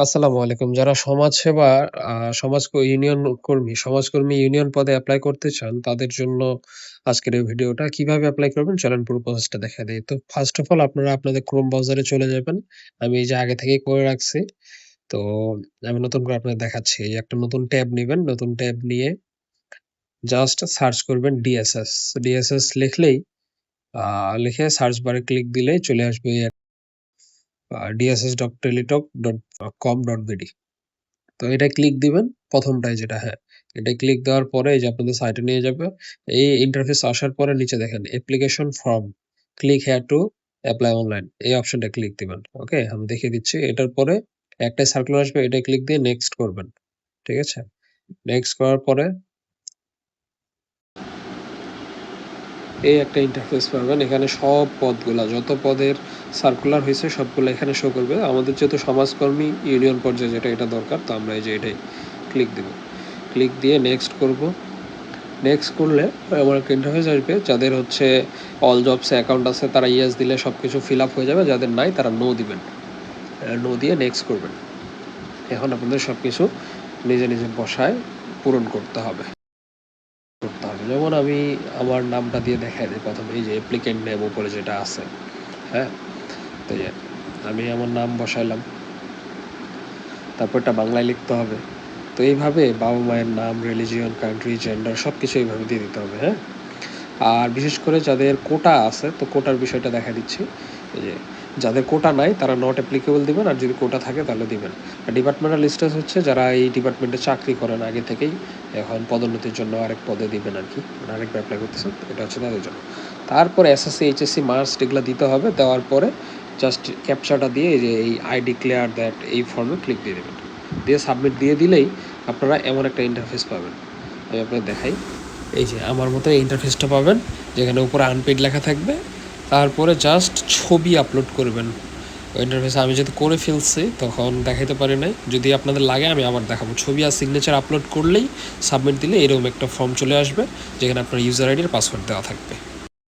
আসসালামু আলাইকুম। যারা সমাজসেবা আ সমাজ ক ইউনিয়ন কর্মী সমাজকর্মী ইউনিয়ন পদে এপ্লাই করতে চান, তাদের জন্য আজকের এই ভিডিওটা। কিভাবে এপ্লাই করবেন চলেন পুরো প্রসেসটা দেখায় দেই। তো ফার্স্ট অফ অল আপনারা আপনাদের Chrome ব্রাউজারে চলে যাবেন। আমি এই যে আগে থেকেই করে রাখছি। তো আমি নতুন করে আপনাদের দেখাচ্ছি। এই একটা নতুন ট্যাব নিবেন। নতুন ট্যাব নিয়ে জাস্ট সার্চ করবেন ডিএসএস। ডিএসএস লিখলেই লিখে সার্চ বারে ক্লিক দিলেই চলে আসবে dss.teletalk.com.bd। তো এটায় ক্লিক দিবেন। ১ম টায় যেটা এটায় ক্লিক দেওয়ার পরে এই যে আপনাদের সাইটে নিয়ে যাবে। এই ইন্টারফেস আসার পরে নিচে দেখেন application form, click here two apply online এই অপশনটা ক্লিক দিবেন। ওকে? আমি দেখিয়ে দিচ্ছি। এটার পরে একটাই সার্কুলার আসবে, এটায় ক্লিক দিয়ে নেক্সট করবেন। ঠিক আছে? নেক্সট করার পরে এই একটা ইন্টারফেস পাবেন। এখানে সব পদগুলা যত পদের সার্কুলার হইছে সবগুলা এখানে শো করবে। আমাদের যেহেতু সমাজকর্মী ইউনিয়ন পর্যায়ে এটা দরকার, তো আমরা এই যে এটাই ক্লিক দিব। ক্লিক দিয়ে নেক্সট করব। নেক্সট করলে এমন একটা ইন্টারফেস আসবে। যাদের হচ্ছে অল জবসে অ্যাকাউন্ট আছে তারা ইয়েস দিলে সব কিছু ফিল আপ হয়ে যাবে। যাদের নাই তারা নো দিবেন। নো দিয়ে নেক্সট করবেন। এখন আপনাদের সব কিছু নিজে নিজের বসায় পূরণ করতে হবে। যেমন আমি আমার নামটা দিয়ে দেখাই দিই প্রথমে, এই যে অ্যাপ্লিকেন্ট নেম উপরে যেটা আছে। হ্যাঁ, তো আমি আমার নাম বসাইলাম, তারপর এটা বাংলায় লিখতে হবে। তো এইভাবে বাবা মায়ের নাম, রিলিজিয়ন, কান্ট্রি, জেন্ডার সব কিছু এইভাবে দিয়ে দিতে হবে। হ্যাঁ, আর বিশেষ করে যাদের কোটা আছে, তো কোটার বিষয়টা দেখা দিচ্ছি। এই যে যাদের কোটা নাই তারা নট অ্যাপ্লিকেবল দিবেন, আর যদি কোটা থাকে তাহলে দিবেন। আর ডিপার্টমেন্টাল স্টেটাস হচ্ছে যারা এই ডিপার্টমেন্টে চাকরি করেন আগে থেকেই, এখন পদোন্নতির জন্য আরেক পদে দিবেন আর কি, মানে আরেকবার অ্যাপ্লাই করতেছেন, এটা হচ্ছে তাদের জন্য। তারপরে এসএসসি, এইচএসসি মার্কস এগুলো দিতে হবে। দেওয়ার পরে জাস্ট ক্যাপচাটা দিয়ে এই যে এই আই ডিক্লেয়ার দ্যাট এই ফর্মে ক্লিক দিয়ে দেবেন। দিয়ে সাবমিট দিয়ে দিলেই আপনারা এমন একটা ইন্টারফেস পাবেন। আমি আপনাকে দেখাই। এই যে আমার মতো এই ইন্টারফেসটা পাবেন, যেখানে উপরে আনপেইড লেখা থাকবে। তারপরে জাস্ট ছবি আপলোড করবেন ওই ইন্টারফেসে। আমি যেহেতু করে ফেলছি তখন দেখাইতে পারি নাই, যদি আপনাদের লাগে আমি আবার দেখাবো। ছবি আর সিগনেচার আপলোড করলেই সাবমিট দিলে এরকম একটা ফর্ম চলে আসবে, যেখানে আপনার ইউজার আইডি আর পাসওয়ার্ড দেওয়া থাকবে।